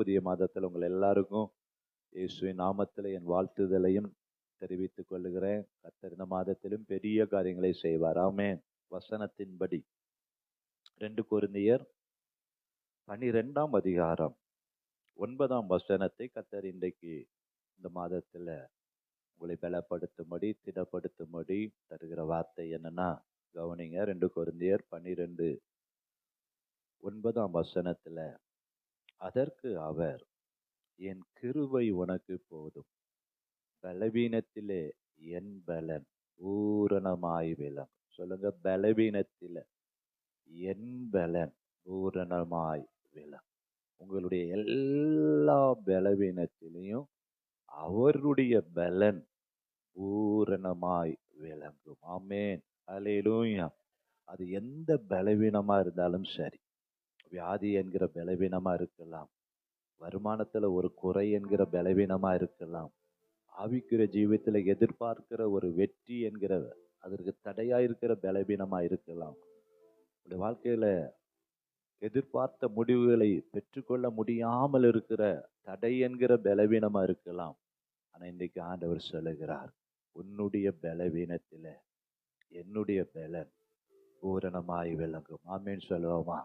புதிய மாதத்தில் உங்கள் எல்லாருக்கும் இயேசுவின் நாமத்தில் என் வாழ்த்துதலையும் தெரிவித்துக் கொள்ளுகிறேன். கர்த்தர் இந்த மாதத்திலும் பெரிய காரியங்களை செய்வார். ஆமென். வசனத்தின்படி 2 கொரிந்தியர் 12ஆம் அதிகாரம் 9ஆம் வசனத்தை கர்த்தர் இன்றைக்கு இந்த மாதத்தில் உங்களை பலப்படுத்தும்படி திடப்படுத்தும்படி தருகிற வார்த்தை என்னன்னா, கவனிங்க. 2 கொரிந்தியர் 12:9ஆம் வசனத்துல, அதற்கு அவர், என் கிருபை உனக்கு போதும், பலவீனத்திலே என் பலன் பூரணமாய் விளங்கும். சொல்லுங்க, பலவீனத்திலே என் பலன் பூரணமாய் விளங்கும். உங்களுடைய எல்லா பலவீனத்திலையும் அவருடைய பலன் பூரணமாய் விளங்கும். ஆமென். அல்லேலூயா. அது எந்த பலவீனமா இருந்தாலும் சரி, வியாதி என்கிற பலவீனமா இருக்கலாம், வருமானத்துல ஒரு குறை என்கிற பலவீனமா இருக்கலாம், ஆவிக்குரிய ஜீவித்துல எதிர்பார்க்கிற ஒரு வெற்றி என்கிற அதற்கு தடையா இருக்கிற பலவீனமா இருக்கலாம், உங்களுடைய வாழ்க்கையில எதிர்பார்த்த முடிவுகளை பெற்றுக்கொள்ள முடியாமல் இருக்கிற தடை என்கிற பலவீனமா இருக்கலாம். ஆனா இன்னைக்கு ஆண்டவர் சொல்லுகிறார், உன்னுடைய பலவீனத்தில என்னுடைய பலன் பூரணமாய் விளங்கும். ஆமென் சொல்லுவோமா?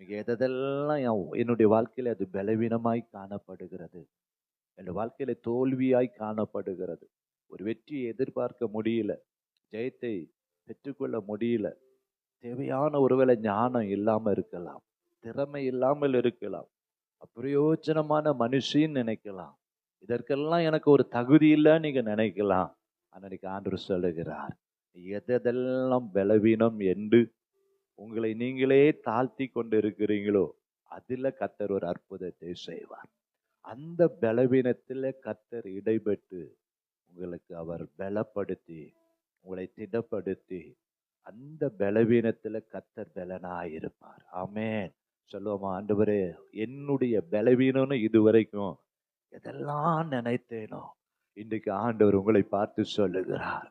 நீங்க எதெல்லாம் என்னுடைய வாழ்க்கையில அது பலவீனமாய் காணப்படுகிறது, என் வாழ்க்கையில தோல்வியாய் காணப்படுகிறது, ஒரு வெற்றியை எதிர்பார்க்க முடியல, ஜெயத்தை பெற்றுக்கொள்ள முடியல, தேவையான ஒருவேளை ஞானம் இல்லாம இருக்கலாம், திறமை இல்லாமல் இருக்கலாம், அப்பிரயோஜனமான மனுஷின்னு நினைக்கலாம், இதற்கெல்லாம் எனக்கு ஒரு தகுதி இல்லைன்னு நீங்க நினைக்கலாம். அன்னைக்கு ஆண்டவர் சொல்லுகிறார், எதெல்லாம் பலவீனம் என்று உங்களை நீங்களே தாழ்த்தி கொண்டு இருக்கிறீங்களோ அதுல கர்த்தர் ஒரு அற்புதத்தை செய்வார். அந்த பலவீனத்தில் கர்த்தர் இடைப்பட்டு உங்களுக்கு அவர் பலப்படுத்தி உங்களை திடப்படுத்தி அந்த பலவீனத்துல கர்த்தர் பலனாயிருப்பார். ஆமென் சொல்லுவோமா? ஆண்டவரே, என்னுடைய பலவீனம்னு இதுவரைக்கும் எதெல்லாம் நினைத்தேனோ இன்றைக்கு ஆண்டவர் உங்களை பார்த்து சொல்லுகிறார்,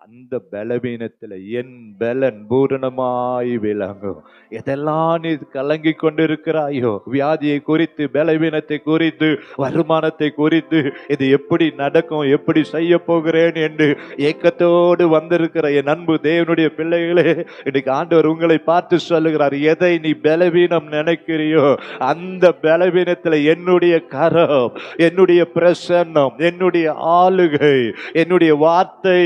அந்த பலவீனத்துல என் பலன் பூரணமாய் விளங்கும். எதெல்லாம் நீ கலங்கி கொண்டிருக்கிறாயோ, வியாதியை குறித்து, பலவீனத்தை குறித்து, வருமானத்தை குறித்து, இது எப்படி நடக்கும், எப்படி செய்ய போகிறேன் என்று ஏக்கத்தோடு வந்திருக்கிற என் அன்பு தேவனுடைய பிள்ளைகளே, இன்னைக்கு ஆண்டவர் உங்களை பார்த்து சொல்லுகிறார், எதை நீ பலவீனம் நினைக்கிறியோ அந்த பலவீனத்துல என்னுடைய கரம், என்னுடைய பிரசன்னம், என்னுடைய ஆளுகை, என்னுடைய வார்த்தை,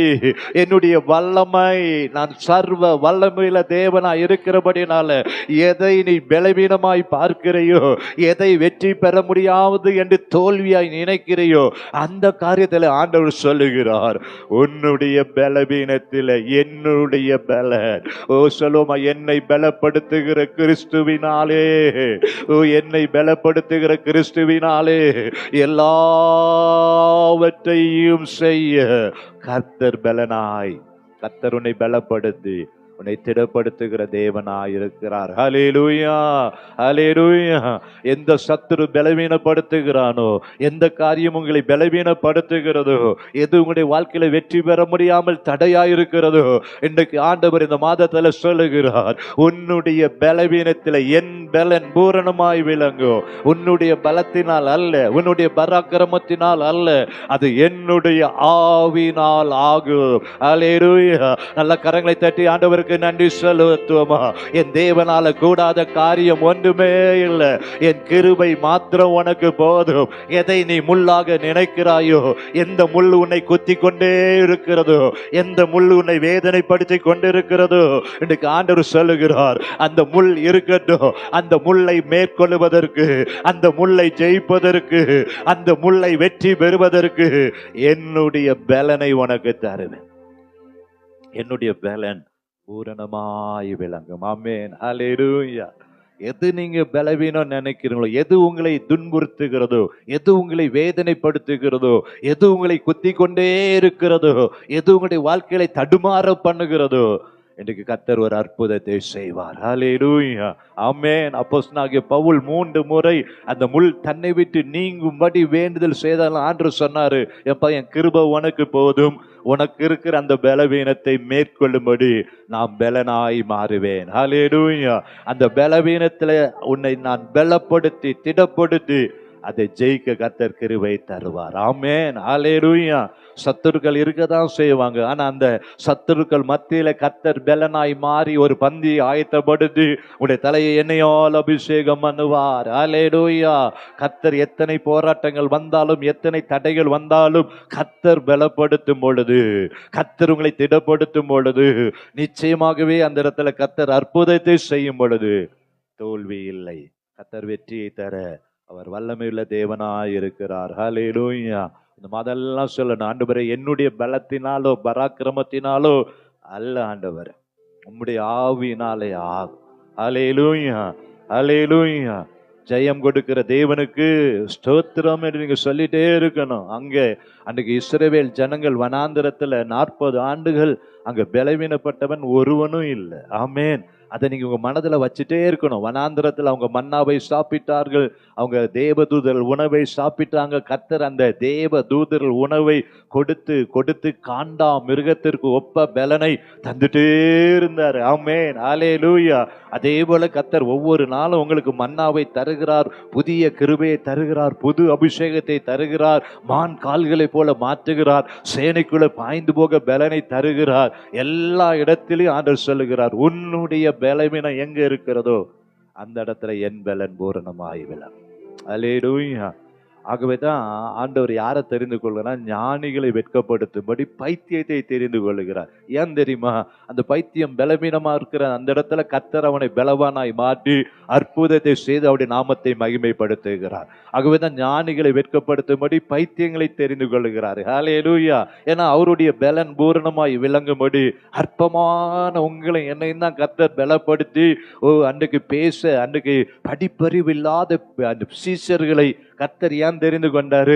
என்னுடைய வல்லமை, நான் சர்வ வல்லமையில தேவனா இருக்கிறபடினால எதை நீ பலவீனமாய் பார்க்கிறையோ, எதை வெற்றி பெற முடியாது என்று தோல்வியாய் நினைக்கிறையோ அந்த காரியத்தில் ஆண்டவர் சொல்லுகிறார், உன்னுடைய பலவீனத்தில் என்னுடைய பலன். ஓ சொல்லுமா, என்னை பலப்படுத்துகிற கிறிஸ்துவினாலே, ஓ என்னை பலப்படுத்துகிற கிறிஸ்துவினாலே எல்லாவற்றையும் செய்ய கர்த்தர் பலனாய், கர்த்தர் உன்னை பலப்படுத்தி உன்னை திடப்படுத்துகிற தேவனாய் இருக்கிறார். ஹல்லேலூயா, ஹல்லேலூயா. எந்த சத்துரு பலவீனப்படுத்துகிறானோ, எந்த காரியம் உங்களை பலவீனப்படுத்துகிறதோ, எது உங்களுடைய வாழ்க்கையில வெற்றி பெற முடியாமல் தடையாயிருக்கிறதோ, இன்றைக்கு ஆண்டவர் இந்த மாதத்துல சொல்லுகிறார், உன்னுடைய பலவீனத்தில் என் பலன் பூரணமாய் விளங்கும். உன்னுடைய பலத்தினால் அல்ல, உன்னுடைய பராக்கிரமத்தினால் அல்ல, அது என்னுடைய ஆவினால் ஆகும். ஹல்லேலூயா. நல்ல கரங்களை தட்டி ஆண்டவருக்கு நன்றி செலுத்துவோமா? என் தேவனால கூடாத காரியம் ஒன்றுமே இல்லை, என் கிருபை மாத்திரம் உனக்கு போதும். எதை நீ முள்ளாக நினைக்கிறாயோ, எந்த முள் உன்னை குத்தி கொண்டே இருக்கிறதோ, எந்த முள் உன்னை வேதனைப்படுத்தி கொண்டிருக்கிறதோ, இன்னைக்கு ஆண்டவர் சொல்லுகிறார், அந்த முள் இருக்கட்டும். அந்த முள்ளை மேற்கொள்வதற்கு, அந்த முள்ளை ஜெயிப்பதற்கு, அந்த முள்ளை வெற்றி பெறுவதற்கு என்னுடைய பலனை உனக்கு தருவேன். என்னுடைய பலன் பூரணமாய் விளங்கும். ஆமென். ஹல்லேலூயா. எது நீங்க பலவீனம் நினைக்கிறீங்களோ, எது உங்களை துன்புறுத்துகிறதோ, எது உங்களை வேதனைப்படுத்துகிறதோ, எது உங்களை குத்தி கொண்டே இருக்கிறதோ, எது உங்களுடைய வாழ்க்கையை தடுமாற பண்ணுகிறதோ, இன்றைக்கு கர்த்தர் ஒரு அற்புதத்தை செய்வார். ஹல்லேலூயா. ஆமென். அப்போஸ்தலனாகிய பவுல் 3 முறை அந்த முள் தன்னை விட்டு நீங்கும்படி வேண்டுதல் செய்தாலும் ஆண்டவர் சொன்னாரு, எப்பா என் கிருபை உனக்கு போதும், உனக்கு இருக்கிற அந்த பலவீனத்தை மேற்கொள்ளும்படி நான் பலனாய் மாறுவேன். ஹல்லேலூயா. அந்த பலவீனத்துல உன்னை நான் பலப்படுத்தி திடப்படுத்தி அதை ஜெயிக்க கர்த்தர் கிருபை தருவார். ஆமென், ஹல்லேலூயா. சத்துருக்கள் இருக்கதான் செய்வாங்க. ஆனா அந்த சத்துருக்கள் மத்தியில கர்த்தர் பெலனாய் மாறி ஒரு பந்தி ஆயத்தப்படுத்தி உடைய தலையை எண்ணெயால் அபிஷேகம் பண்ணுவார். ஹல்லேலூயா. கர்த்தர் எத்தனை போராட்டங்கள் வந்தாலும், எத்தனை தடைகள் வந்தாலும், கர்த்தர் பலப்படுத்தும் பொழுது, கர்த்தர் உங்களை திடப்படுத்தும் பொழுது, நிச்சயமாகவே அந்த இடத்துல கர்த்தர் அற்புதத்தை செய்யும் பொழுது தோல்வி இல்லை. கர்த்தர் வெற்றியை தர அவர் வல்லமையுள்ள தேவனாய் இருக்கிறார். ஹல்லேலூயா. இந்த மாதெல்லாம் சொல்லணும், ஆண்டவரே என்னுடைய பலத்தினாலோ பராக்கிரமத்தினாலோ அல்ல ஆண்டவர், உம்முடைய ஆவியினாலே ஆகும். ஹல்லேலூயா, ஹல்லேலூயா. ஜெயம் கொடுக்கிற தேவனுக்கு ஸ்தோத்திரம் என்று நீங்க சொல்லிட்டே இருக்கணும். அன்றைக்கு இஸ்ரவேல் ஜனங்கள் வனாந்திரத்துல 40 ஆண்டுகள் அங்க பலவீனப்பட்டவன் ஒருவனும் இல்லை. ஆமென். அதை நீங்க உங்க மனதுல வச்சுட்டே இருக்கணும். வனாந்திரத்தில் அவங்க மன்னாவை சாப்பிட்டார்கள், அவங்க தேவதூதர் உணவை சாப்பிட்டாங்க. கர்த்தர் அந்த தேவதூதர் உணவை கொடுத்து கொடுத்து காண்டா மிருகத்திற்கு ஒப்ப பலனை தந்துட்டே இருந்தார். ஆமென், ஹல்லேலூயா. அதே போல கர்த்தர் ஒவ்வொரு நாளும் உங்களுக்கு மன்னாவை தருகிறார், புதிய கிருபையை தருகிறார், புது அபிஷேகத்தை தருகிறார், மான் கால்களை போல மாற்றுகிறார், சேனைக்குள்ள பாய்ந்து போக பலனை தருகிறார். எல்லா இடத்திலும் ஆண்டவர் சொல்லுகிறார், உன்னுடைய பலவீனம் எங்க இருக்கிறதோ அந்த இடத்துல என் பலன் பூரணமாய் விளங்கும். ஹல்லேலூயா. ஆகவேதான் ஆண்டவர் யாரை தெரிந்து கொள்கிறார்? ஞானிகளை வெட்கப்படுத்தும்படி பைத்தியத்தை தெரிந்து கொள்கிறார். ஏன் தெரியுமா? அந்த பைத்தியம் பலவீனமா இருக்கிற அந்த இடத்துல கர்த்தர் அவனை பலவானாய் மாற்றி அற்புதத்தை செய்து அவருடைய நாமத்தை மகிமைப்படுத்துகிறார். ஆகவேதான் ஞானிகளை வெட்கப்படுத்தும்படி பைத்தியங்களை தெரிந்து கொள்கிறார். ஹல்லேலூயா. ஏன்னா அவருடைய பலன் பூரணமாய் விளங்கும்படி அற்பமான உங்களை என்னையும் தான் கர்த்தர் பலப்படுத்தி அன்றைக்கு பேச, அன்றைக்கு படிப்பறிவு இல்லாத அந்த சீஷர்களை கர்த்தர் ஏன் தெரிந்து கொண்டாரு?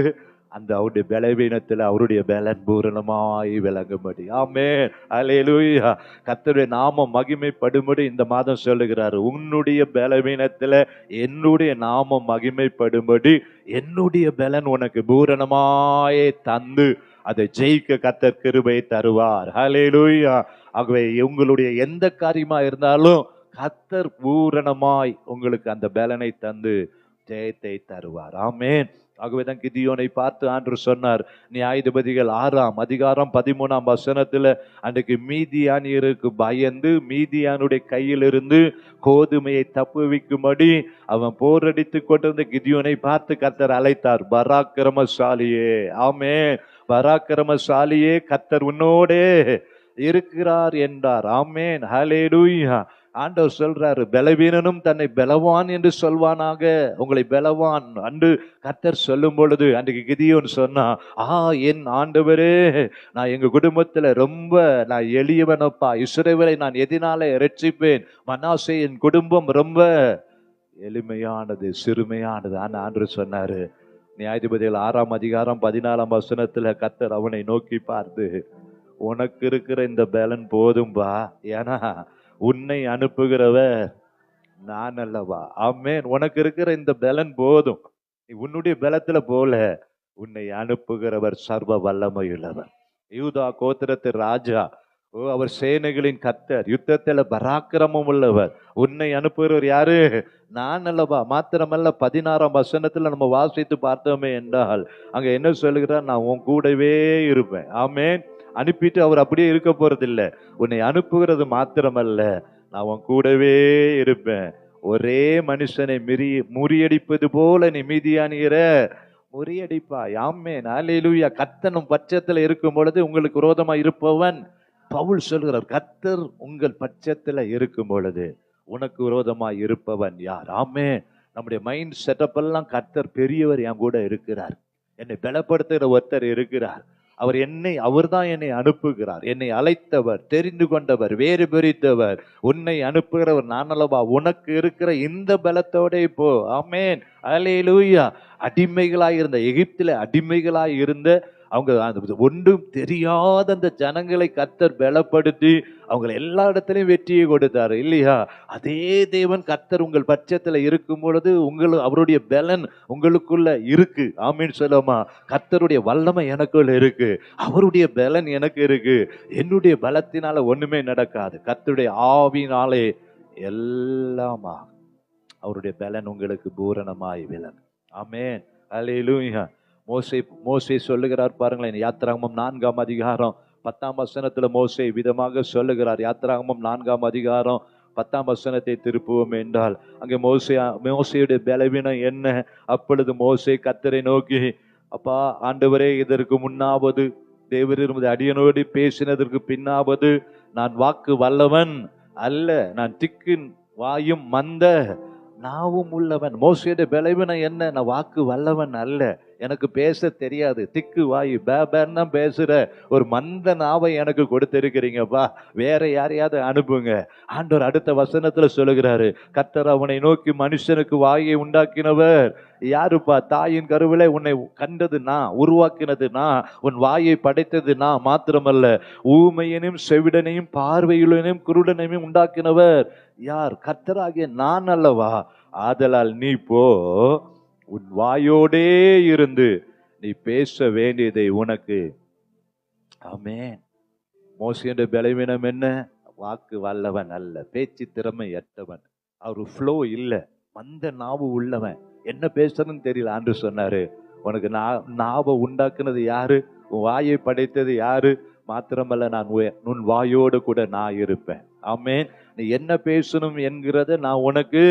அந்த அவருடைய பலவீனத்துல அவருடைய பலன் பூரணமாய் விளங்கும்படி. ஆமென், ஹல்லேலூயா. கர்த்தருடைய நாமம் மகிமைப்படும்படி இந்த மாதம் சொல்லுகிறாரு, உன்னுடைய பலவீனத்துல என்னுடைய நாமம் மகிமைப்படும்படி என்னுடைய பலன் உனக்கு பூரணமாயே தந்து அதை ஜெயிக்க கர்த்தர் கிருபை தருவார். ஹல்லேலூயா. ஆகவே உங்களுடைய எந்த காரியமா இருந்தாலும் கர்த்தர் பூரணமாய் உங்களுக்கு அந்த பலனை தந்து ஜெயத்தை தருவார். ஆமென். ஆகவேதான் கிதியோனை பார்த்து ஆண்டவர் சொன்னார், நியாயாதிபதிகள் 6ஆம் அதிகாரம் 13ஆம் வசனத்துல, அன்றைக்கு மீதியானியருக்கு பயந்து மீதியானுடைய கையிலிருந்து கோதுமையை தப்புவிக்கும்படி அவன் போரடித்து கொண்டிருந்த கிதியோனை பார்த்து கர்த்தர் அழைத்தார், பராக்கிரமசாலியே. ஆமென், பராக்கிரமசாலியே, கர்த்தர் உன்னோடே இருக்கிறார் என்றார். ஆமென், ஹல்லேலூயா. ஆண்டவர் சொல்றாரு, பலவீனனும் தன்னை பலவான் என்று சொல்வானாக. உங்களை பலவான் அன்று கர்த்தர் சொல்லும் பொழுது அன்றைக்கு கிதியோன் சொன்னா, என் ஆண்டவரே, நான் எங்க குடும்பத்துல ரொம்ப நான் எளியவனப்பா, இஸ்ரவேலை நான் எதினால இரட்சிப்பேன், மனாசே என் குடும்பம் ரொம்ப எளிமையானது, சிறுமையானது. ஆனா ஆண்டவர் சொன்னாரு, நியாயாதிபதிகள் 6ஆம் அதிகாரம் 14ஆம் வசனத்துல கர்த்தர் அவனை நோக்கி பார்த்து, உனக்கு இருக்கிற இந்த பலன் போதும்பா, ஏன்னா உன்னை அனுப்புகிறவர் நான் அல்லவா. ஆமென். உனக்கு இருக்கிற இந்த பலன் போதும், உன்னுடைய பலத்துல போல உன்னை அனுப்புகிறவர் சர்வ வல்லமையுள்ளவர். யூதா கோத்திரத்து ராஜா, அவர் சேனைகளின் கர்த்தர், யுத்தத்துல பராக்கிரமம் உள்ளவர். உன்னை அனுப்புகிறவர் யாரு? நான் அல்லவா. மாத்திரமல்ல 16ஆம் வசனத்துல நம்ம வாசித்து பார்த்தோமே என்றால் அங்க என்ன சொல்லுகிறார்? நான் உன் கூடவே இருப்பேன். ஆமென். அனுப்பிட்டு அவர் அப்படியே இருக்க போறது இல்லை. உன்னை அனுப்புகிறது மாத்திரமல்ல, நான் உன் கூடவே இருப்பேன். ஒரே மனுஷனை முறியடிப்பது போல நீ மீதியானியர முறியடிப்பாய். ஆமென், ஹல்லேலூயா. கர்த்தனும் பட்சத்துல இருக்கும் பொழுது உங்களுக்கு விரோதமா இருப்பவன், பவுல் சொல்கிறார், கர்த்தர் உங்கள் பட்சத்துல இருக்கும் பொழுது உனக்கு விரோதமா இருப்பவன் யார்? ஆமென். நம்முடைய மைண்ட் செட்டப் எல்லாம் கர்த்தர் பெரியவர் என் கூட இருக்கிறார், என்னை பலப்படுத்துகிற ஒருத்தர் இருக்கிறார், அவர்தான் என்னை அனுப்புகிறார், என்னை அழைத்தவர், தெரிந்து கொண்டவர், வேறு பிரித்தவர், உன்னை அனுப்புகிறவர் நான் அல்லவா. உனக்கு இருக்கிற இந்த பலத்தோட போ. ஆமென், ஹல்லேலூயா. அடிமைகளாய் இருந்த, எகிப்தில அடிமைகளாய் இருந்த அவங்க ஒன்றும் தெரியாத அந்த ஜனங்களை கர்த்தர் பலப்படுத்தி அவங்களை எல்லா இடத்துலையும் வெற்றியை கொடுத்தாரு இல்லையா? அதே தேவன் கர்த்தர் உங்கள் பட்சத்துல இருக்கும் பொழுது அவருடைய பலன் உங்களுக்குள்ள இருக்கு. ஆமீன் சொல்லுமா? கர்த்தருடைய வல்லமை எனக்குள்ள இருக்கு, அவருடைய பலன் எனக்கு இருக்கு. என்னுடைய பலத்தினால ஒண்ணுமே நடக்காது, கர்த்தருடைய ஆவினாலே எல்லாமா அவருடைய பலன் உங்களுக்கு பூரணமாய் விளங்கும். ஆமென். அல்லேலூயா. மோசே மோசே சொல்லுகிறார் பாருங்களேன், யாத்திராகமம் 4ஆம் அதிகாரம் 10ஆம் வசனத்துல மோசே விதமாக சொல்லுகிறார். யாத்திராகமம் 4ஆம் அதிகாரம் 10ஆம் வசனத்தை திருப்புவோம் என்றால், அங்கே மோசேயுடைய பலவீனம் என்ன? அப்பொழுது மோசே கர்த்தரை நோக்கி, அப்பா ஆண்டவரே, இதற்கு முன்னாவது தேவரீர் அடியனோடு பேசினதற்கு பின்னாவது நான் வாக்கு வல்லவன் அல்ல, நான் திக்கின் வாயும் மந்த நாவும் உள்ளவன். மோசேயுடைய பலவீனம் என்ன? நான் வாக்கு வல்லவன் அல்ல, எனக்கு பேச தெரியாது, திக்கு வாயு பேபேன்னு பேசுற ஒரு மந்த நாவை எனக்கு கொடுத்திருக்கிறீங்கப்பா, வேற யாரையாவது அனுப்புங்க. ஆண்டவர் அடுத்த வசனத்துல சொல்லுகிறாரு, கர்த்தர் அவனை நோக்கி, மனுஷனுக்கு வாயை உண்டாக்கினவர் யாருப்பா? தாயின் கருவிலே உன்னை கண்டது நான், உருவாக்கினது நான், உன் வாயை படைத்தது நான் மாத்திரமல்ல, ஊமையனையும் செவிடனையும் பார்வையுடனையும் குருடனையும் உண்டாக்கினவர் யார்? கர்த்தராகிய நான் அல்லவா? ஆதலால் நீ போ, உன் வாயோடே இருந்து நீ பேச வேண்டியதை உனக்கு. ஆமென். மோசேயுடைய பலவீனம் என்ன? வாக்கு வல்லவன் அல்ல, பேச்சு திறமை அற்றவன், அவரு ஃப்ளோ இல்ல, மந்த நாவு உள்ளவன், என்ன பேசுறதுன்னு தெரியல. ஆண்டு சொன்னாரு, உனக்கு நாவை உண்டாக்குனது யாரு? உன் வாயை படைத்தது யாரு? மாத்திரமல்ல, நான் உன் வாயோடு கூட நான் இருப்பேன். ஆமென். நீ என்ன பேசணும் என்கிறத நான் உனக்கு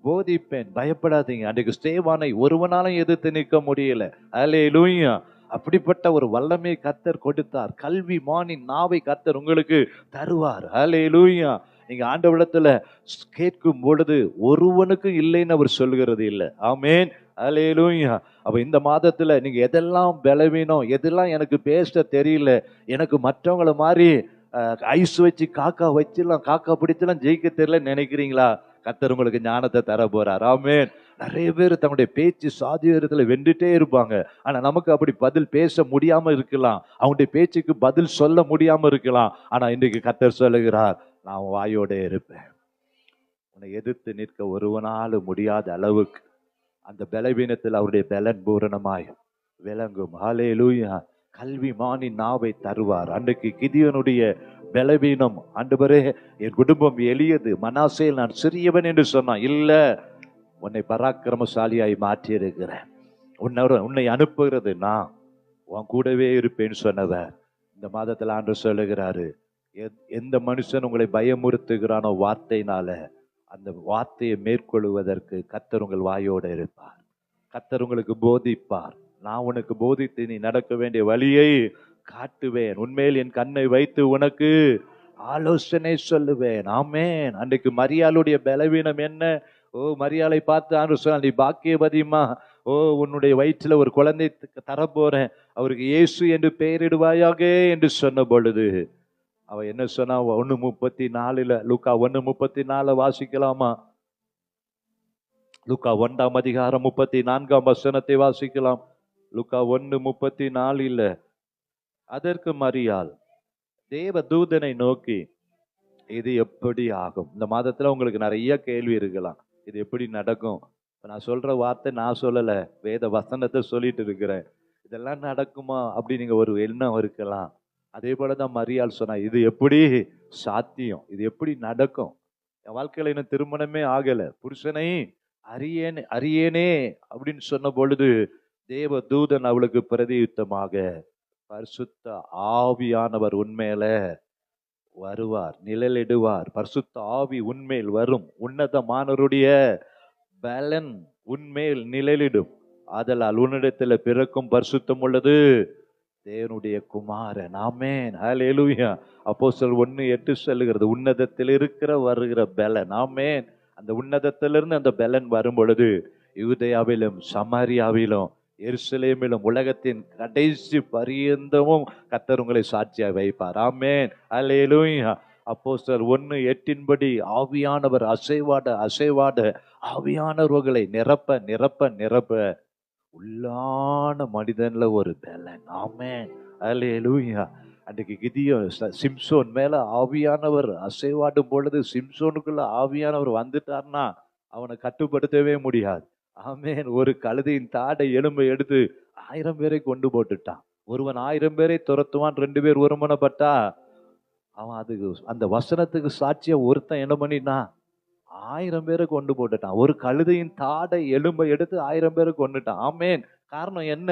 போதிப்பேன், பயப்படாதீங்க. அன்றைக்கு ஸ்தேவானை ஒருவனாலும் எதிர்த்து நிற்க முடியல. அல்லேலூயா. அப்படிப்பட்ட ஒரு வல்லமை கர்த்தர் கொடுத்தார். கல்வி மானின் நாவை கர்த்தர் உங்களுக்கு தருவார். அல்லேலூயா. நீங்க ஆண்டவரிடத்துல கேட்கும் பொழுது ஒருவனுக்கும் இல்லைன்னு அவர் சொல்லுகிறது இல்லை. ஆமென். அல்லேலூயா. அப்ப இந்த மாதத்துல நீங்க எதெல்லாம் பலவீனம், எதெல்லாம் எனக்கு பேச தெரியல, எனக்கு மற்றவங்களை மாதிரி ஐஸ் வச்சு காக்கா வச்சுலாம் காக்கா பிடிச்சலாம் ஜெயிக்க தெரியல நினைக்கிறீங்களா? கர்த்தர் உங்களுக்கு ஞானத்தை தர போறார். ஆமென். நிறைய பேர் தன்னுடைய பேச்சு சாதுரியத்துல வென்றுட்டே இருப்பாங்க. ஆனா நமக்கு அப்படி பதில் பேச முடியாம இருக்கலாம், அவங்களுடைய பேச்சுக்கு பதில் சொல்ல முடியாம இருக்கலாம். ஆனா இன்றைக்கு கர்த்தர் சொல்லுகிறார், நான் வாயோட இருப்பேன். உன்னை எதிர்த்து நிற்க ஒருவனாலும் முடியாத அளவுக்கு அந்த பலவீனத்தில் அவருடைய பலன் பூரணமாய் விளங்கும். ஹல்லேலூயா. கல்வி மானின் நாவை தருவார். அன்றைக்கு கிதியோனுடைய பலவீனம், ஆண்டவரே என் குடும்பம் எளியது, மனாசேல் நான் சிறியவன் என்று சொன்னான். இல்ல, உன்னை பராக்கிரமசாலியாய் மாற்றி இருக்கிறேன், உன்னை அனுப்புகிறது நான், உன் கூடவே இருப்பேன்னு சொன்னவர் இந்த மாதத்தில் ஆண்டவர் சொல்லுகிறாரு, எந்த மனுஷன் உங்களை பயமுறுத்துகிறானோ வார்த்தையினால, அந்த வார்த்தையை மேற்கொள்வதற்கு கர்த்தர் உங்கள் வாயோடு இருப்பார். கர்த்தர் உங்களுக்கு போதிப்பார். நான் உனக்கு போதித்து நீ நடக்க வேண்டிய வழியை காட்டுவேன், உன்மேல் என் கண்ணை வைத்து உனக்கு ஆலோசனை சொல்லுவேன். ஆமென். அன்றைக்கு மரியாளுடைய பலவீனம் என்ன? ஓ, மரியாளை பார்த்து ஆண்டவர் சொன்னார், நீ பாக்கியவதிமா, ஓ உன்னுடைய வயிற்றுல ஒரு குழந்தை தரப்போறேன், அவருக்கு இயேசு என்று பெயரிடுவாயாக என்று சொன்ன பொழுது அவ என்ன சொன்னா? 1:34 லூக்கா 1:34 வாசிக்கலாமா? லூக்கா 1ஆம் அதிகாரம் 34ஆம் வசனத்தை வாசிக்கலாம். லூக்கா 1:34. அதற்கு மரியாள் தேவ தூதனை நோக்கி, இது எப்படி ஆகும்? இந்த மாதத்துல உங்களுக்கு நிறைய கேள்வி இருக்கலாம், இது எப்படி நடக்கும்? நான் சொல்ற வார்த்தை நான் சொல்லல, வேத வசனத்தை சொல்லிட்டு இருக்கிறேன். இதெல்லாம் நடக்குமா அப்படி நீங்க ஒரு எண்ணம் இருக்கலாம். அதே போலதான் மரியாள் சொன்னா, இது எப்படி சாத்தியம், இது எப்படி நடக்கும்? என் வாழ்க்கையில இன்னும் திருமணமே ஆகல, புருஷனை அறியேனே அப்படின்னு சொன்ன பொழுது தேவ தூதன் அவளுக்கு பிரதியுத்தமாக, பரிசுத்த ஆவியானவர் உன்மேல வருவார், நிழலிடுவார், பரிசுத்த ஆவி உன்மேல் வரும், உன்னதமானவருடைய பலன் உன்மேல் நிழலிடும், ஆதலால் உன்னிடத்துல பிறக்கும் பரிசுத்தம் உள்ளது தேவனுடைய குமாரன். ஆமென். ஹல்லேலூயா. அப்போஸ்தலர் 1:8 சொல்லுகிறது, உன்னதத்தில் இருக்கிற வருகிற பலன். ஆமென். அந்த உன்னதத்திலிருந்து அந்த பலன் வரும் பொழுது யூதேயாவிலும் சமாரியாவிலும் எருசலேமிலும் உலகத்தின் கடைசி பரியந்தமும் கர்த்தர் உங்களை சாட்சியாக வைப்பார். ஆமென். ஹல்லேலூயா. அப்போஸ்தலர் 1:8 ஆவியானவர் அசைவாட ஆவியானவர்களை நிரப்ப நிரப்ப நிரப்ப உள்ளான மனிதன்ல ஒரு பலன். ஆமென். ஹல்லேலூயா. அன்றைக்கு கிதியோன் சிம்சோன் மேல ஆவியானவர் அசைவாடும் பொழுது, சிம்சோனுக்குள்ள ஆவியானவர் வந்துட்டார்னா அவனை கட்டுப்படுத்தவே முடியாது. ஆமென். ஒரு கழுதையின் தாடை எலும்பை எடுத்து 1000 பேரை கொண்டு போட்டுட்டான். ஒருவன் 1000 பேரை துரத்துவான், 2 பேர் ஒருமனப்பட்டா அவன் அதுக்கு அந்த வசனத்துக்கு சாட்சியா ஒருத்தன் என்ன பண்ணினா 1000 பேரை கொண்டு போட்டுட்டான். ஒரு கழுதையின் தாடை எலும்பை எடுத்து 1000 பேரை கொண்டுட்டான். ஆமென். காரணம் என்ன?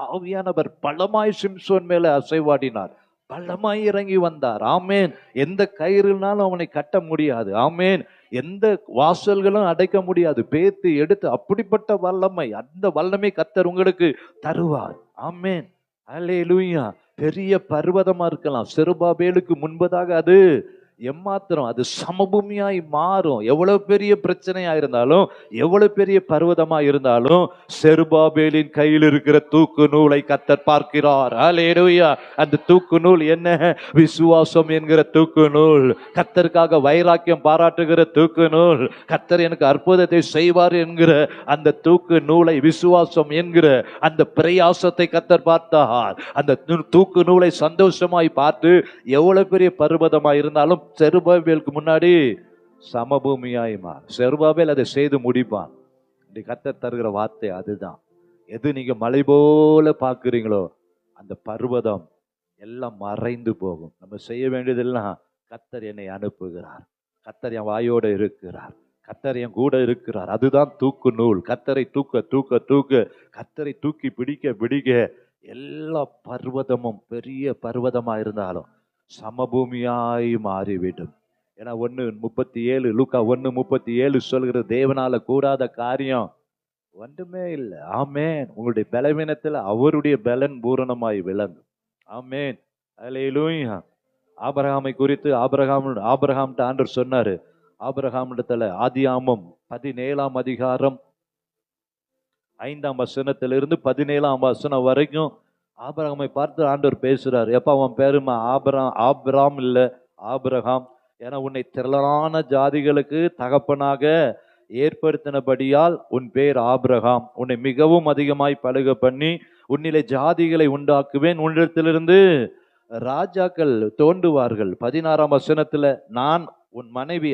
ஆவியானவர் பலமாய் சிம்சோன் மேல அசைவாடினார். பலமாய் இறங்கி வந்தார். ஆமென். எந்த கயிறுனாலும் அவனை கட்ட முடியாது. ஆமென். எந்த வாசல்களும் அடைக்க முடியாது. பேத்து எடுத்து அப்படிப்பட்ட வல்லமை, அந்த வல்லமை கர்த்தர் உங்களுக்கு தருவார். ஆமென். அல்லேலூயா. பெரிய பர்வதமா இருக்கலாம். செருபாபேலுக்கு முன்பதாக அது எம்மாத்திரம், அது சமபூமியாய் மாறும். எவ்வளவு பெரிய பிரச்சனையா இருந்தாலும், எவ்வளவு பெரிய பர்வதமா இருந்தாலும், செருபாபேலின் கையில் இருக்கிற தூக்கு நூலை கர்த்தர் பார்க்கிறார். அல்லேலூயா. அந்த தூக்கு நூல் என்ன? விசுவாசம் என்கிற தூக்கு நூல். கர்த்தருக்காக வைராக்கியம் பாராட்டுகிற தூக்கு நூல். கர்த்தர் எனக்கு அற்புதத்தை செய்வார் என்கிற அந்த தூக்கு நூலை, விசுவாசம் என்கிற அந்த பிரயாசத்தை கர்த்தர் பார்த்தார். அந்த தூக்கு நூலை சந்தோஷமாய் பார்த்து, எவ்வளவு பெரிய பர்வதமாய் இருந்தாலும் செருபாபேலுக்கு முன்னாடி சமபூமியாய் மாறும். செருபாபேல் அதை செய்து முடிப்பான். கர்த்தர் தருகிற வார்த்தை அதுதான். எது நீங்க மலை போல பார்க்கிறீங்களோ அந்த பர்வதம் எல்லாம் மறைந்து போகும். நம்ம செய்ய வேண்டியதெல்லாம், கர்த்தர் என்னை அனுப்புகிறார், கர்த்தர் என் வாயோட இருக்கிறார், கர்த்தர் என் கூட இருக்கிறார். அதுதான் தூக்கு நூல். கர்த்தரை தூக்க தூக்க தூக்க, கர்த்தரை தூக்கி பிடிக்க பிடிக்க, எல்லா பர்வதமும் பெரிய பர்வதமா இருந்தாலும் சமபூமியாய் மாறிவிடும். ஏன்னா 1:37, லூக்கா 1:37 சொல்கிற, தேவனால கூடாத காரியம் ஒன்றுமே இல்லை. ஆமென். உங்களுடைய பலவீனத்துல அவருடைய பலன் பூரணமாய் விளங்கும். ஆமென். அல்லேலூயா. ஆபிரகாமை குறித்து ஆபிரகாம்கிட்ட ஆண்டவர் சொன்னாரு. ஆபிரகாமிடத்துல ஆதியாகமம் 17ஆம் அதிகாரம் 5ஆம் வசனத்திலிருந்து 17ஆம் வசனம் வரைக்கும் ஆபிரகாமை பார்த்து ஆண்டவர் பேசுறார். எப்ப அவன் பேருமா ஆபிராம் இல்ல, ஆபிரகாம். ஏன்னா உன்னை திரளான ஜாதிகளுக்கு தகப்பனாக ஏற்படுத்தினபடியால் உன் பேர் ஆபிரகாம். உன்னை மிகவும் அதிகமாய் பலுக பண்ணி உன்னிலே ஜாதிகளை உண்டாக்குவேன், உன்னிடத்திலிருந்து ராஜாக்கள் தோன்றுவார்கள். 16ஆம் வசனத்துல, நான் உன் மனைவி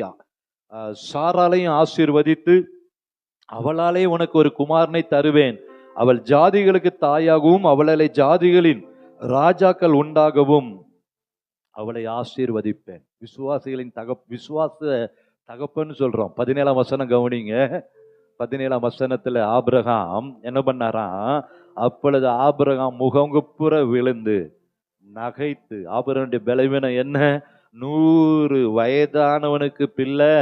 சாராளையும் ஆசீர்வதித்து அவளாலே உனக்கு ஒரு குமாரனை தருவேன். அவள் ஜாதிகளுக்கு தாயாகவும் அவளை ஜாதிகளின் ராஜாக்கள் உண்டாகவும் அவளை ஆசீர்வதிப்பேன். விசுவாசிகளின் விசுவாச தகப்பன்னு சொல்றோம். 17ஆம் வசனம் கவனிங்க. 17ஆம் வசனத்துல ஆபிரகாம் என்ன பண்ணாராம்? அப்பொழுது ஆபிரகாம் முகங்குப்புற விழுந்து நகைத்து, ஆபிரகாமுடைய பலவீனம் என்ன? 100 வயதானவனுக்கு பிள்ளை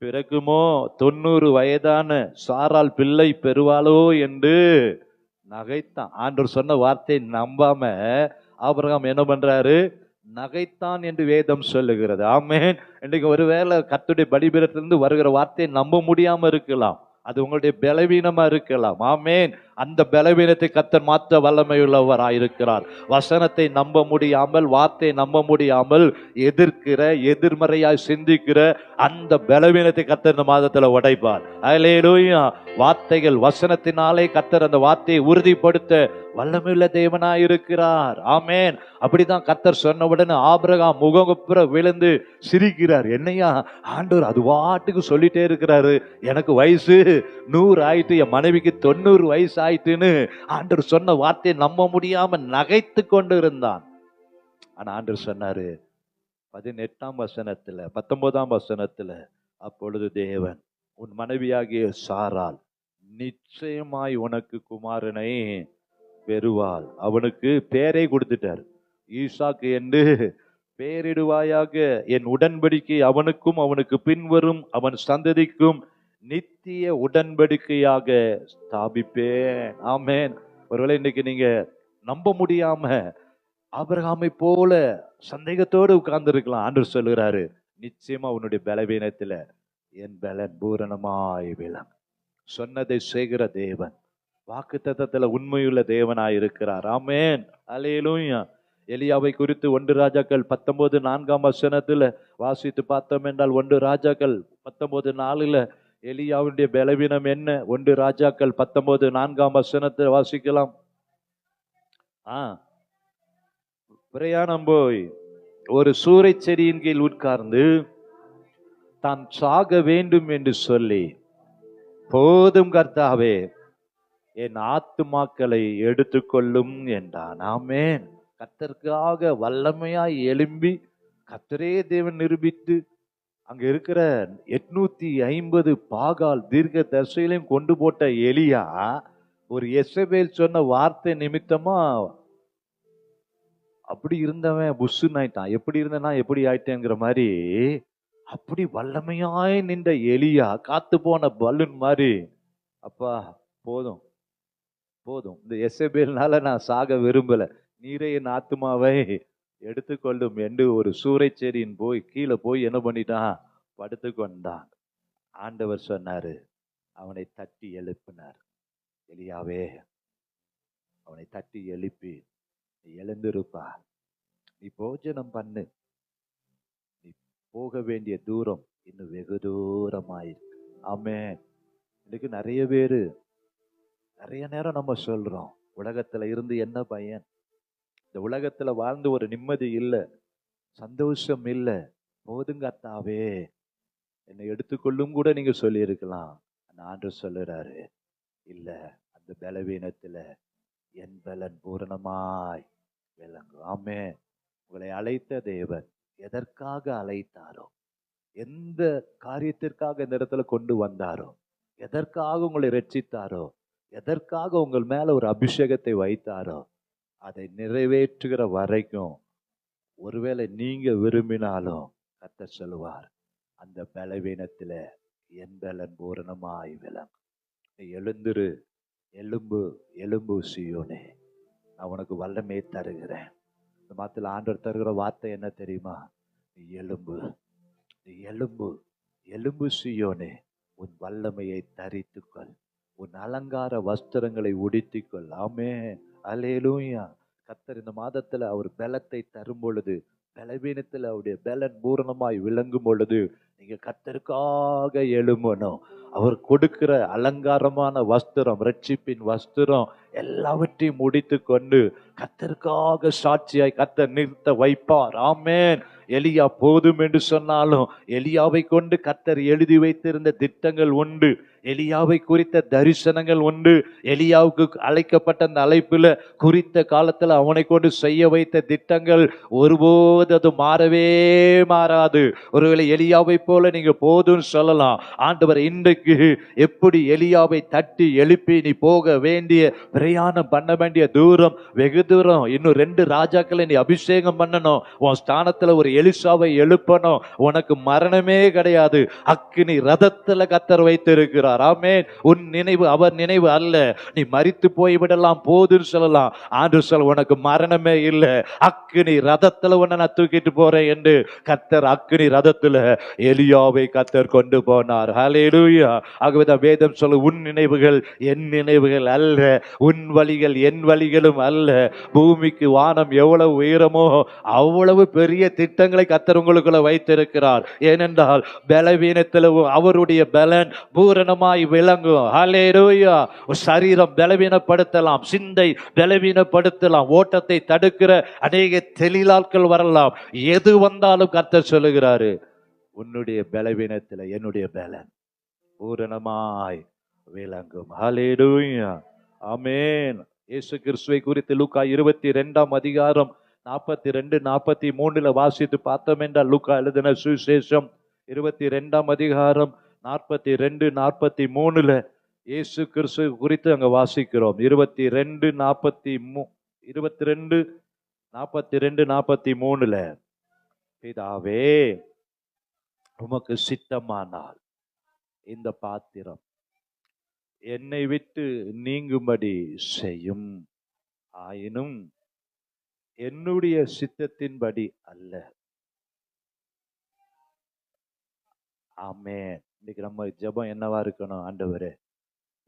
பிறக்குமோ, 90 வயதான சாரால் பிள்ளை பெறுவாளோ என்று நகைத்தான். ஆண்டவர் சொன்ன வார்த்தையை நம்பாம ஆபிரகாம் என்ன பண்றாரு? நகைத்தான் என்று வேதம் சொல்லுகிறது. ஆமென். இன்னைக்கு ஒருவேளை கர்த்தருடைய பலிபீடத்திலிருந்து வருகிற வார்த்தையை நம்ப முடியாம இருக்கலாம். அது உங்களுடைய பலவீனமா இருக்கலாம். ஆமென். அந்த பலவீனத்தை கர்த்தர் மாற்ற வல்லமை உள்ளவராயிருக்கிறார். வசனத்தை நம்ப முடியாமல், வார்த்தையை நம்ப முடியாமல் எதிர்க்கிற, எதிர்மறையாய் சிந்திக்கிற அந்த பலவீனத்தை கர்த்தர் இந்த மாதத்துல உடைப்பார். அல்லேலூயா. வார்த்தைகள், வசனத்தினாலே கர்த்தர் அந்த வார்த்தையை உறுதிப்படுத்த வல்லமையுள்ள தேவனாய் இருக்கிறார். ஆமென். அப்படிதான் கர்த்தர் சொன்னவுடனே ஆபிரகாம் முகங்குப்புற விழுந்து சிரிக்கிறார். என்னையா ஆண்டவர் அது வாட்டுக்கு சொல்லிட்டே இருக்கிறாரு, எனக்கு வயசு 100 ஆயிட்டு, என் மனைவிக்கு 90 வயசு ஆயிட்டுன்னு ஆண்டவர் சொன்ன வார்த்தையை நம்ப முடியாம நகைத்து கொண்டு இருந்தான். ஆனா ஆண்டவர் சொன்னாரு 18ஆம் வசனத்துல, 19ஆம் வசனத்துல, அப்பொழுது தேவன் உன் மனைவியாகிய சாரால் நிச்சயமாய் உனக்கு குமாரனை பெறுவாள். அவனுக்கு பேரை கொடுத்துட்டார். ஈசாக்கு என்று பெயரிடுவாயாக. என் உடன்படிக்கை அவனுக்கும் அவனுக்கு பின்வரும் அவன் சந்ததிக்கும் நித்திய உடன்படிக்கையாக ஸ்தாபிப்பேன். ஆமென். ஒருவேளை இன்னைக்கு நீங்க நம்ப முடியாம ஆபிரகாமை போல சந்தேகத்தோடு உட்கார்ந்து இருக்கலாம். ஆண்டவர் சொல்லுகிறாரு, நிச்சயமா உன்னுடைய பலவீனத்துல என் பலன் பூரணமாய் விளங்கும். சொன்னதை செய்கிற தேவன், வாக்குத்தத்தத்துல உண்மையுள்ள தேவனாய் இருக்கிறார். ஆமென். அல்லேலூயா. எலியாவை குறித்து 1 ராஜாக்கள் 19:4ஆம் வசனத்துல வாசித்து பார்த்தோம் என்றால், 1 ராஜாக்கள் 19:4 எலியாவுடைய பலவீனம் என்ன? 1 ராஜாக்கள் 19:4ஆம் வசனத்தில் வாசிக்கலாம். பிரயாணம் போய் ஒரு சூரை செடியின் கீழ் உட்கார்ந்து தான் சாக வேண்டும் என்று சொல்லி, போதும் கர்த்தாவே, என் ஆத்துமாக்களை எடுத்துக்கொள்ளும் என்றான். ஆமென். கர்த்தருக்காக வல்லமையாய் எழும்பி கர்த்தரே தேவன் நிரூபித்து அங்க இருக்கிற 850 பாகால் தீர்க்க தரிசையிலையும் கொண்டு போட்ட எலியா ஒரு எசபேல் சொன்ன வார்த்தை நிமித்தமா அப்படி இருந்தவன் புஷ்ஷுன்னு ஆயிட்டான். எப்படி இருந்தனா எப்படி ஆயிட்டேங்கிற மாதிரி அப்படி வல்லமையாய் நின்ற எலியா காத்து போன பலூன் மாதிரி, அப்பா போதும் போதும், இந்த எசபேல்னால நான் சாக விரும்பல, நீரே என் ஆத்துமாவை எடுத்துக்கொள்ளும் என்று ஒரு சூறைச்செடியின் போய் கீழே போய் என்ன பண்ணிட்டான், படுத்து கொண்டான். ஆண்டவர் சொன்னாரு, அவனை தட்டி எழுப்பினார். எலியாவே, அவனை தட்டி எழுப்பி, நீ எழுந்திருப்பா, நீ போஜனம் பண்ணு, நீ போக வேண்டிய தூரம் இன்னும் வெகு தூரமாயிருக்கு. ஆமென். இன்னைக்கு நிறைய பேரு நிறைய நேரம் நம்ம சொல்றோம், உலகத்துல இருந்து என்ன பயன், இந்த உலகத்துல வாழ்ந்து ஒரு நிம்மதி இல்லை, சந்தோஷம் இல்லை, போதுங்க அத்தாவே என்னை எடுத்துக்கொள்ளும் கூட நீங்க சொல்லி இருக்கலாம். ஆண்டவர் சொல்லுறாரு, இல்ல, அந்த பலவீனத்துல என் பலன் பூரணமாய் விளங்கும். ஆமென். உங்களை அழைத்த தேவன் எதற்காக அழைத்தாரோ, எந்த காரியத்திற்காக இந்த இடத்துல கொண்டு வந்தாரோ, எதற்காக உங்களை ரட்சித்தாரோ, எதற்காக உங்கள் மேல ஒரு அபிஷேகத்தை வைத்தாரோ, அதை நிறைவேற்றுகிற வரைக்கும் ஒருவேளை நீங்க விரும்பினாலும் கர்த்தர் சொல்லுவார், அந்த பலவீனத்துல என் பலன் பூரணமாய் விளங்கும். நீ எழுந்திரு, எலும்பு எலும்பு சீயோனே, நான் உனக்கு வல்லமே தருகிறேன். இந்த மாத்துல ஆண்டவர் தருகிற வார்த்தை என்ன தெரியுமா? நீ எலும்பு, நீ எலும்பு எலும்பு சீயோனே, உன் வல்லமையை தரித்துக்கொள், உன் அலங்கார வஸ்திரங்களை உடுத்திக்கொள். ஆமென். அல்லேலூயா. கர்த்தர் இந்த மாதத்துல அவர் பலத்தை தரும் பொழுது, பலவீனத்துல அவருடைய பலன் பூரணமாய் விளங்கும் பொழுது, நீங்க கர்த்தருக்காக எழும்பணும். அவர் கொடுக்கிற அலங்காரமான வஸ்திரம், ரட்சிப்பின் வஸ்திரம் எல்லாவற்றையும் முடித்து கொண்டு கர்த்தருக்காக சாட்சியாய் கர்த்தர் நிறுத்த வைப்பார். ஆமென். எலியா போதும் என்று சொன்னாலும் எலியாவை கொண்டு கர்த்தர் எழுதி வைத்திருந்த திட்டங்கள் உண்டு, எலியாவை குறித்த தரிசனங்கள் உண்டு. எலியாவுக்கு அழைக்கப்பட்ட அந்த அழைப்புல குறித்த காலத்துல அவனை கொண்டு செய்ய வைத்த திட்டங்கள் ஒருபோது அது மாறவே மாறாது. ஒருவேளை எலியாவை போல நீங்க போதும்னு சொல்லலாம். ஆண்டவர் இன்றைக்கு எப்படி எலியாவை தட்டி எழுப்பி, நீ போக வேண்டிய பிரயாணம் பண்ண வேண்டிய தூரம் வெகு தூரம், இன்னும் 2 ராஜாக்களை நீ அபிஷேகம் பண்ணணும், உன் ஸ்தானத்துல ஒரு எலிசாவை எழுப்பணும், உனக்கு மரணமே கிடையாது, அக்கினி ரதத்துல கர்த்தர் வைத்திருக்கிறார். ஆமென். உன் நினைவு அவர் நினைவு அல்ல, நீ மரித்து போய்விடலாம் போதுன்னு சொல்லலாம். ஆண்டு சொல்ல, உனக்கு மரணமே இல்லை, அக்கினி ரதத்துல உன்னை நான் தூக்கிட்டு போறேன் என்று கர்த்தர் அக்கினி ரதத்துல எலியாவை கர்த்தர் கொண்டு போனார். ஹல்லேலூயா. ஆகவேதான் வேதம் சொல்ல, உன் நினைவுகள் என் நினைவுகள் அல்ல, உன் வழிகள் என் வழிகளும் அல்ல. பூமிக்கு வானம் எவ்வளவு உயரமோ அவ்வளவு பெரிய திட்டங்களை கர்த்தர் உங்களுக்குள்ள வைத்திருக்கிறார். ஏனென்றால் பலவீனத்தில் அவருடைய பலன் பூரணமாய் விளங்கும். ஹல்லேலூயா. சரீரம் பலவீனப்படுத்தலாம், சிந்தை பலவீனப்படுத்தலாம், ஓட்டத்தை தடுக்கிற அநேக தெளிலாட்கள் வரலாம். எது வந்தாலும் கர்த்தர் சொல்லுகிறாரு, உன்னுடைய பலவீனத்தில் என்னுடைய பலன் பூரணமாய் விளங்கும். ஹல்லேலூயா. ஆமென். இயேசு கிறிஸ்துவை குறித்து லூக்கா 22ஆம் அதிகாரம் 42-43 வாசித்து பார்த்தோம் என்றால், லூக்கா எழுதின சுவிசேஷம் 22ஆம் அதிகாரம் 42-43 இயேசு கிறிஸ்து குறித்து அங்க வாசிக்கிறோம். 22-42-43 பிதாவே, உமக்கு சித்தமானால் இந்த பாத்திரம் என்னை விட்டு நீங்கும்படி செய்யும், ஆயினும் என்னுடைய சித்தத்தின்படி அல்ல. ஆமென். இன்னைக்கு நம்ம ஜெபம் என்னவா இருக்கணும்? ஆண்டவரே,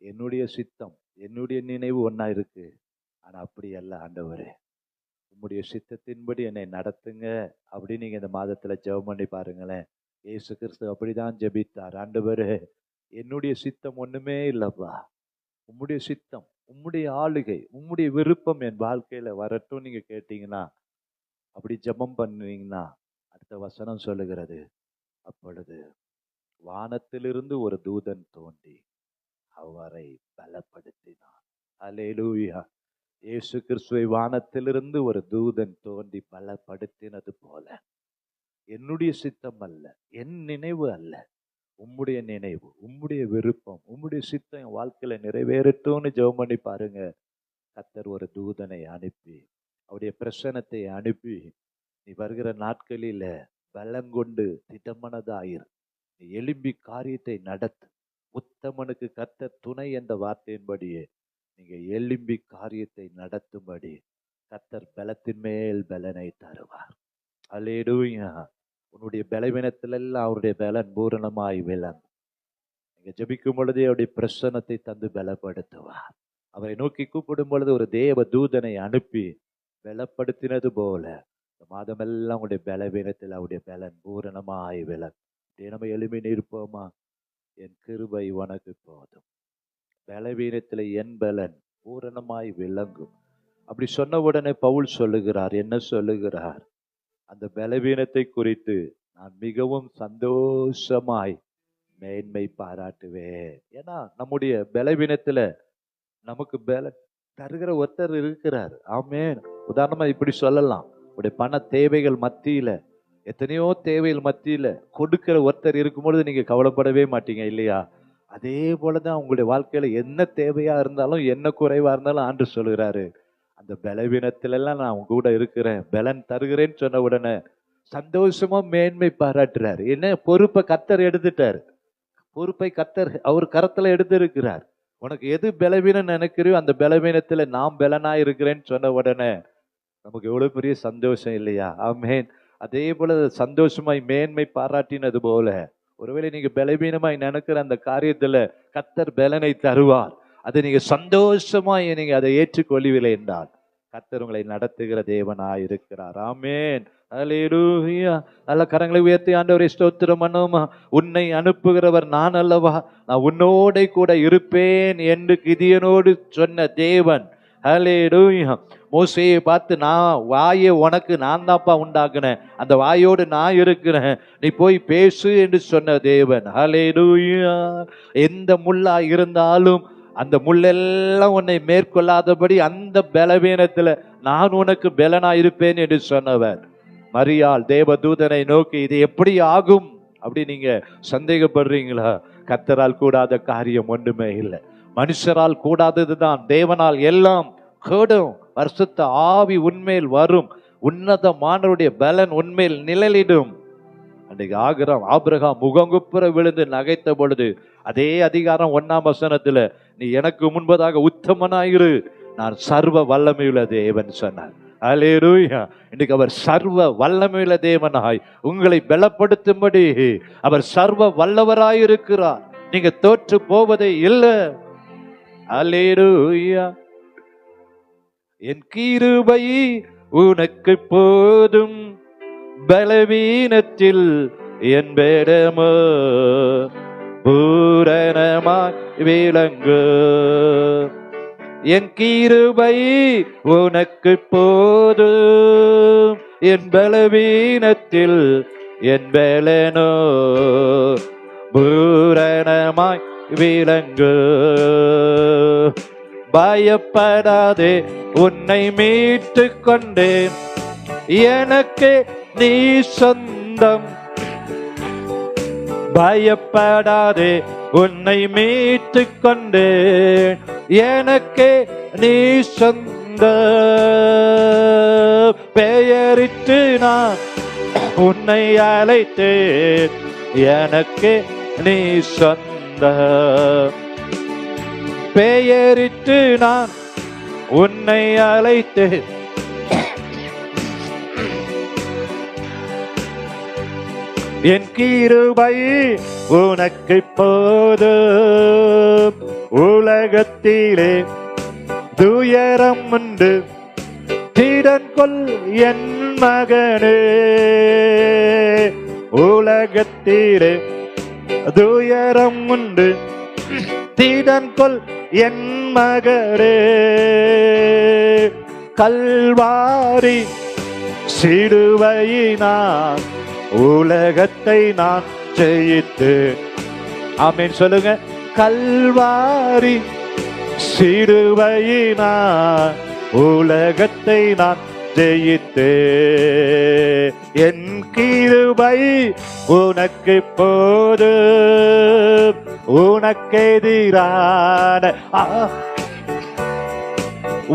என்னுடைய சித்தம் என்னுடைய நினைவு ஒன்னா இருக்கு, ஆனா அப்படி அல்ல ஆண்டவரே, உம்முடைய சித்தத்தின்படி என்னை நடத்துங்க அப்படின்னு நீங்க இந்த மாதத்துல ஜெபம் பண்ணி பாருங்களேன். இயேசு கிறிஸ்து அப்படிதான் ஜெபித்தார். ஆண்டவரே, என்னுடைய சித்தம் ஒண்ணுமே இல்லப்பா, உம்முடைய சித்தம், உம்முடைய ஆளுகை, உம்முடைய விருப்பம் என் வாழ்க்கையில வரட்டும் நீங்க கேட்டீங்கன்னா, அப்படி ஜெபம் பண்ணுவீங்கன்னா, அடுத்த வசனம் சொல்லுகிறது, அப்பொழுது வானத்திலிருந்து ஒரு தூதன் தோன்றி அவரை பலப்படுத்தினார். அல்லேலூயா. இயேசு கிறிஸ்துவை வானத்திலிருந்து ஒரு தூதன் தோன்றி பலப்படுத்தினது போல என்னுடைய சித்தம் அல்ல, என் நினைவு அல்ல, உம்முடைய நினைவு, உம்முடைய விருப்பம், உம்முடைய சித்தம் என் வாழ்க்கையில நிறைவேறட்டும்னு ஜெபம் பண்ணி பாருங்க. கர்த்தர் ஒரு தூதனை அனுப்பி, அவருடைய பிரசன்னத்தை அனுப்பி, நீ வருகிற நாட்களில பலங்கொண்டு திடமனதாயிரு, நீ எழும்பி காரியத்தை நடத்து, உத்தமனுக்கு கர்த்தர் துணை என்ற வார்த்தையின்படியே நீங்க எழும்பி காரியத்தை நடத்தும்படி கர்த்தர் பலத்தின் மேல் பலனை தருவார். அல்லேலூயா. உன்னுடைய பலவீனத்திலெல்லாம் அவருடைய பலன் பூரணமாய் விளங்கும். நீங்க ஜெபிக்கும் பொழுதே அவருடைய பிரசன்னத்தை தந்து பலப்படுத்துவார். அவரை நோக்கி கூப்பிடும் பொழுது ஒரு தேவ தூதனை அனுப்பி பலப்படுத்தினது போல இந்த மாதமெல்லாம் உங்களுடைய பலவீனத்தில் அவருடைய பலன் பூரணமாய் விளங்கும். நம்ம எளிமை நிற்போமா? என் கிருபை உனக்கு போதும், பலவீனத்தில் என் பலன் பூரணமாய் விளங்கும். அப்படி சொன்ன உடனே பவுல் சொல்லுகிறார், என்ன சொல்லுகிறார்? அந்த பலவீனத்தை குறித்து நான் மிகவும் சந்தோஷமாய் மேன்மை பாராட்டுவேன். ஏன்னா நம்முடைய பலவீனத்துல நமக்கு பலன் தருகிற ஒருத்தர் இருக்கிறார். ஆமென். உதாரணமா இப்படி சொல்லலாம், உடைய பண தேவைகள் மத்தியில, எத்தனையோ தேவைகள் மத்தியில கொடுக்கிற ஒருத்தர் இருக்கும்பொழுது நீங்க கவலைப்படவே மாட்டீங்க இல்லையா? அதே போலதான் உங்களுடைய வாழ்க்கையில என்ன தேவையா இருந்தாலும், என்ன குறைவா இருந்தாலும் ஆண்டு சொல்கிறாரு, அந்த பலவீனத்துல எல்லாம் நான் உங்க கூட இருக்கிறேன், பலன் தருகிறேன்னு சொன்ன உடனே சந்தோஷமா மேன்மை பாராட்டுறாரு. என்ன? பொறுப்பை கர்த்தர் எடுத்துட்டாரு. பொறுப்பை கர்த்தர் அவர் கரத்துல எடுத்து இருக்கிறார். உனக்கு எது பலவீனம் நினைக்கிறியோ அந்த பலவீனத்துல நான் பலனா இருக்கிறேன்னு சொன்ன உடனே நமக்கு எவ்வளவு பெரிய சந்தோஷம் இல்லையா? ஆமென். அதே போல சந்தோஷமாய் மேன்மை பாராட்டினது போல ஒருவேளை நீங்க பலவீனமாய் நினைக்கிற அந்த காரியத்துல கர்த்தர் பலனை தருவார். அதை நீங்க சந்தோஷமாய் நீங்க அதை ஏற்றுக்கொள்ளவில்லை என்றால் கர்த்தர் உங்களை நடத்துகிற தேவனாய் இருக்கிறார். ஆமென். அல்லேலூயா. நல்ல கரங்களை உயர்த்தி ஆண்டவரை ஸ்தோத்திரம் பண்ணுமா. உன்னை அனுப்புகிறவர் நான் அல்லவா, நான் உன்னோட கூட இருப்பேன் என்று கிதியோனோடு சொன்ன தேவன். அல்லேலூயா. மோசேயை பார்த்து, நான் வாயை உனக்கு நான் தான்ப்பா உண்டாக்குனேன், அந்த வாயோடு நான் இருக்கிறேன், நீ போய் பேசு என்று சொன்ன தேவன். அல்லேலூயா. எந்த முள்ளா இருந்தாலும் அந்த முள்ளெல்லாம் உன்னை மேற்கொள்ளாதபடி அந்த பலவீனத்துல நான் உனக்கு பலனா இருப்பேன் என்று சொன்னவர். மரியாள் தேவதூதனை நோக்கி, இது எப்படி ஆகும் அப்படி நீங்க சந்தேகப்படுறீங்களா? கர்த்தரால் கூடாத காரியம் ஒன்றுமே இல்லை. மனுஷரால் கூடாததுதான் தேவனால் எல்லாம் கூடும். பரிசுத்த ஆவி உன்மேல் வரும், உன்னதமானவருடைய பலன் உன்மேல் நிழலிடும். அன்றைக்கு ஆபிரகாம் முகங்குப்புற விழுந்து நகைத்த பொழுது அதே அதிகாரம் 1ஆம் வசனத்துல, நீ எனக்கு முன்பதாக உத்தமனாயிரு, நான் சர்வ வல்லமையுள்ள தேவன் சொன்னார். அல்லேலூயா. இன்னைக்கு அவர் சர்வ வல்லமையுள்ள தேவனாய் உங்களை பலப்படுத்தும்படி அவர் சர்வ வல்லவராயிருக்கிறார். நீங்க தோற்று போவதே இல்லை. அல்லேலூயா. என் கிருபை உனக்கு போதும், பலவீனத்தில் என் பலமோ பூரணமாய் விளங்கு. என் கிருபை உனக்கு போதும், என் பலவீனத்தில் என் பலனோ பூரணமாய் விளங்கு. பயப்படாதே, உன்னை மீட்டு கொண்டேன், எனக்கு நீ சொந்தம். பயப்படாதே, உன்னை மீட்டு கொண்டேன், எனக்கு நீ சொந்த. பெயரிட்டு நான் உன்னை அழைத்தேன், எனக்கு நீ சொந்த. பெயரிட்டு நான் உன்னை அழைத்தேன், என் கிருபை உனக்கு போதும். உலகத்திலே துயரம் உண்டு, திடன் கொள் என் மகனே. உலகத்திலே துயரம் உண்டு, திடன் கொள் என் மகனே. கல்வாரி சிலுவையினால் உலகத்தை நான் ஜெயித்து. ஆமென் சொல்லுங்க. கல்வாரி சிலுவையினால் உலகத்தை நான் ஜெயித்தே. என் கிருபை உனக்கு போதும், உனக்கெதிரான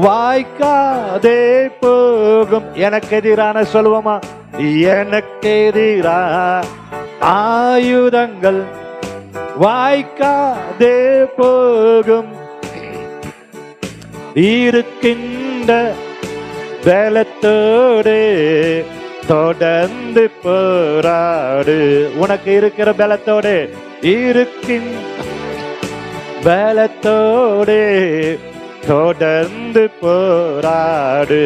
வாய்க்காதே போகும். எனக்கு எதிரான சொல்லுவோமா? எனக்கு எதிரான ஆயுதங்கள் வாய்க்காதே போகும். இருக்கின்ற பலத்தோடு தொடர்ந்து போராடு. உனக்கு இருக்கிற பலத்தோடு, இருக்கின்ற பலத்தோடு தொடர்ந்து போராடு.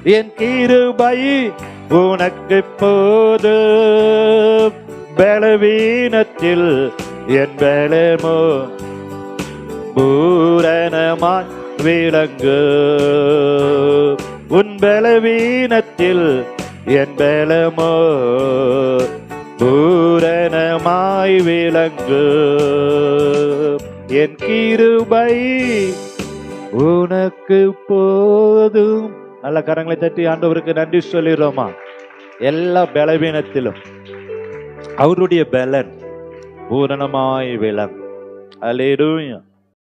என் கிருபை உனக்கு போதும், பலவீனத்தில் என் பலமோ பூரணமாய் விளங்கு. உன் பலவீனத்தில் என் பலமோ பூரணமாய் விளங்கு. என் கிருபை உனக்கு போதும். நல்ல கரங்களை தட்டி ஆண்டவருக்கு நன்றி சொல்லிடுறோமா? எல்லா பலவீனத்திலும் அவருடைய பலன் பூரணமாய் விளங்கும். அல்லேலூயா.